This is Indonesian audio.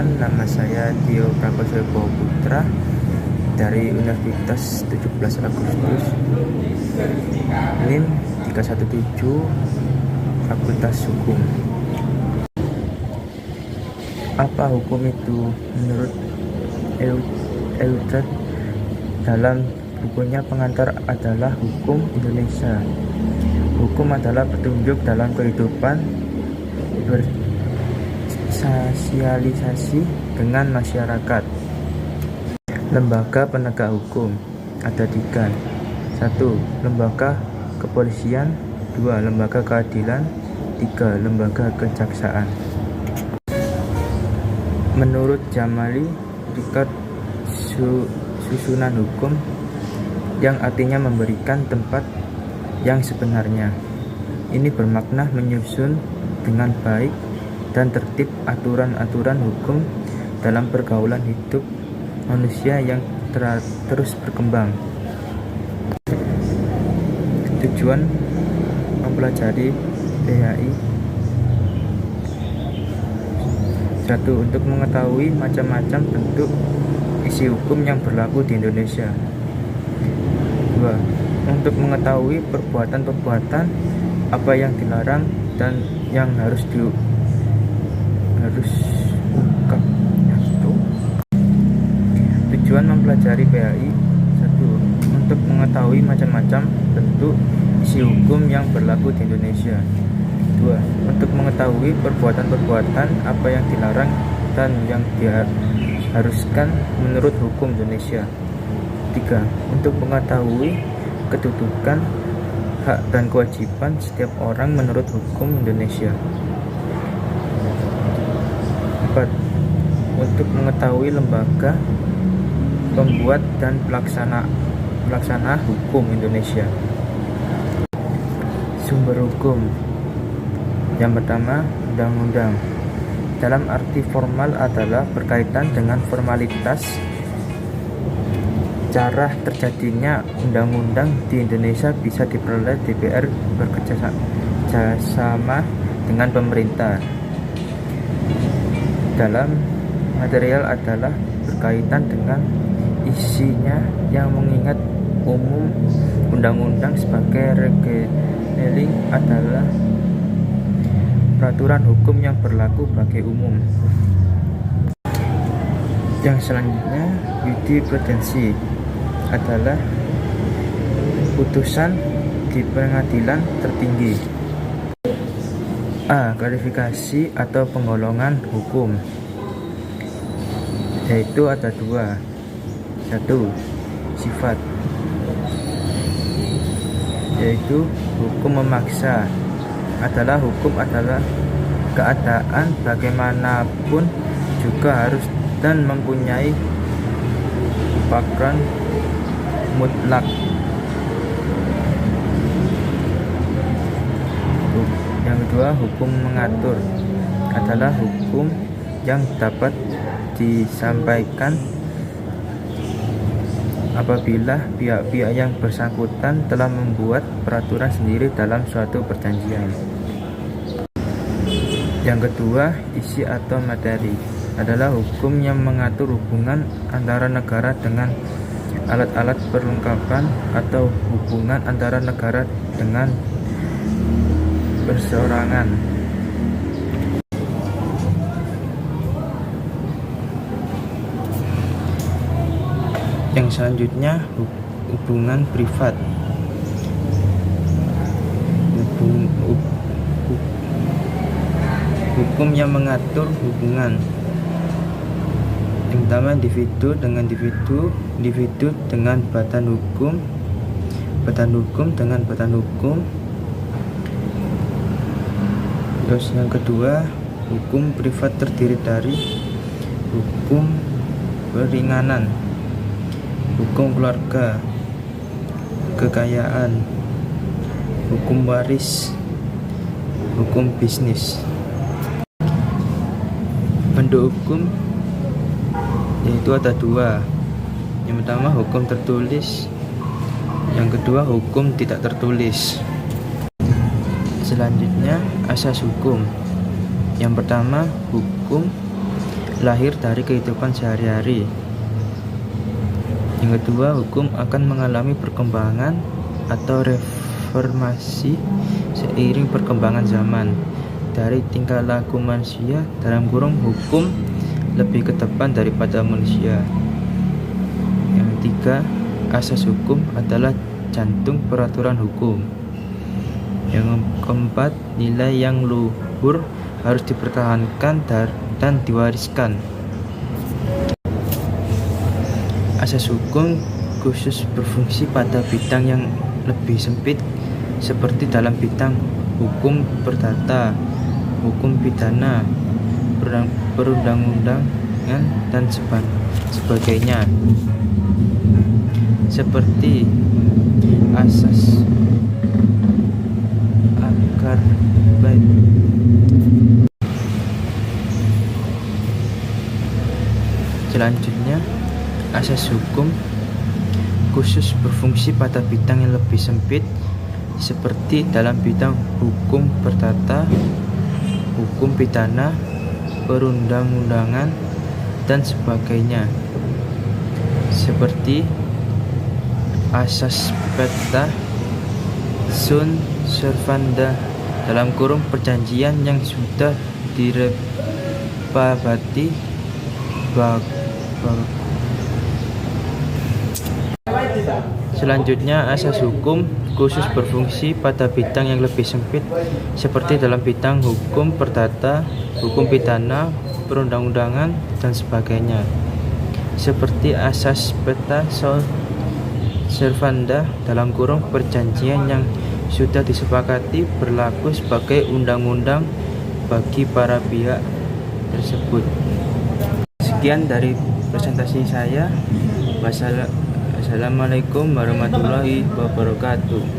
Perkenalkan, nama saya Tio Prakoso Putra dari Universitas 17 Agustus, NIM 317, Fakultas Hukum. Apa hukum itu menurut Eutred dalam bukunya pengantar adalah hukum Indonesia. Hukum adalah petunjuk dalam kehidupan bersosialisasi dengan masyarakat. Lembaga penegak hukum ada 3. 1. Lembaga kepolisian. 2. Lembaga keadilan. 3. Lembaga kejaksaan. Menurut Jamali, Rikard, susunan hukum yang artinya memberikan tempat yang sebenarnya. Ini bermakna menyusun dengan baik dan tertib aturan-aturan hukum dalam pergaulan hidup manusia yang terus berkembang. Tujuan mempelajari PHI. 1. Untuk mengetahui macam-macam bentuk isi hukum yang berlaku di Indonesia. 2. Untuk mengetahui perbuatan-perbuatan apa yang dilarang dan yang harus Tujuan mempelajari PHI. 1. Untuk mengetahui macam-macam bentuk isi hukum yang berlaku di Indonesia. 2. Untuk mengetahui perbuatan-perbuatan apa yang dilarang dan yang diharuskan menurut hukum Indonesia. 3. Untuk mengetahui kedudukan, hak dan kewajiban setiap orang menurut hukum Indonesia. 4. Untuk mengetahui lembaga pembuat dan pelaksana hukum Indonesia. Sumber hukum. Yang pertama, undang-undang. Dalam arti formal adalah berkaitan dengan formalitas cara terjadinya undang-undang di Indonesia bisa diperoleh DPR bekerjasama dengan pemerintah. Dalam material adalah berkaitan dengan isinya yang mengingat umum undang-undang sebagai regeling adalah peraturan hukum yang berlaku bagi umum. Yang selanjutnya, jurisprudensi adalah putusan di pengadilan tertinggi. A. Klarifikasi atau penggolongan hukum, yaitu ada 2. 1. Sifat, yaitu hukum memaksa. Hukum adalah keadaan bagaimanapun juga harus dan mempunyai background mutlak. Yang kedua, hukum mengatur adalah hukum yang dapat disampaikan apabila pihak-pihak yang bersangkutan telah membuat peraturan sendiri dalam suatu perjanjian. Yang kedua, isi atau materi adalah hukum yang mengatur hubungan antara negara dengan alat-alat perlengkapan atau hubungan antara negara dengan perseorangan. Yang selanjutnya, hubungan privat. Hukum yang mengatur hubungan yang pertama, individu dengan individu, individu dengan badan hukum, badan hukum dengan badan hukum. Terus yang kedua, hukum privat terdiri dari hukum peringanan, hukum keluarga, kekayaan, hukum waris, hukum bisnis. Bentuk hukum yaitu ada 2. Yang pertama, hukum tertulis. Yang kedua, hukum tidak tertulis. Selanjutnya, asas hukum. Yang pertama, hukum lahir dari kehidupan sehari-hari. Yang kedua, hukum akan mengalami perkembangan atau reformasi seiring perkembangan zaman. Dari tingkah laku manusia (hukum lebih ke depan daripada manusia). Yang ketiga, asas hukum adalah jantung peraturan hukum. Yang keempat, nilai yang luhur harus dipertahankan dan diwariskan. Asas hukum khusus berfungsi pada bidang yang lebih sempit seperti dalam bidang hukum perdata, hukum pidana, perundang-undangan, dan sebagainya. Seperti asas agar baik. Selanjutnya, asas hukum khusus berfungsi pada bidang yang lebih sempit seperti dalam bidang hukum perdata, hukum pidana, perundang-undangan, dan sebagainya. Seperti asas peta sunt servanda perjanjian yang sudah direpabati Selanjutnya, asas hukum khusus berfungsi pada bidang yang lebih sempit seperti dalam bidang hukum perdata, hukum pidana, perundang-undangan, dan sebagainya. Seperti asas peta sunt servanda perjanjian yang sudah disepakati berlaku sebagai undang-undang bagi para pihak tersebut. Sekian dari presentasi saya. Wassalamualaikum warahmatullahi wabarakatuh.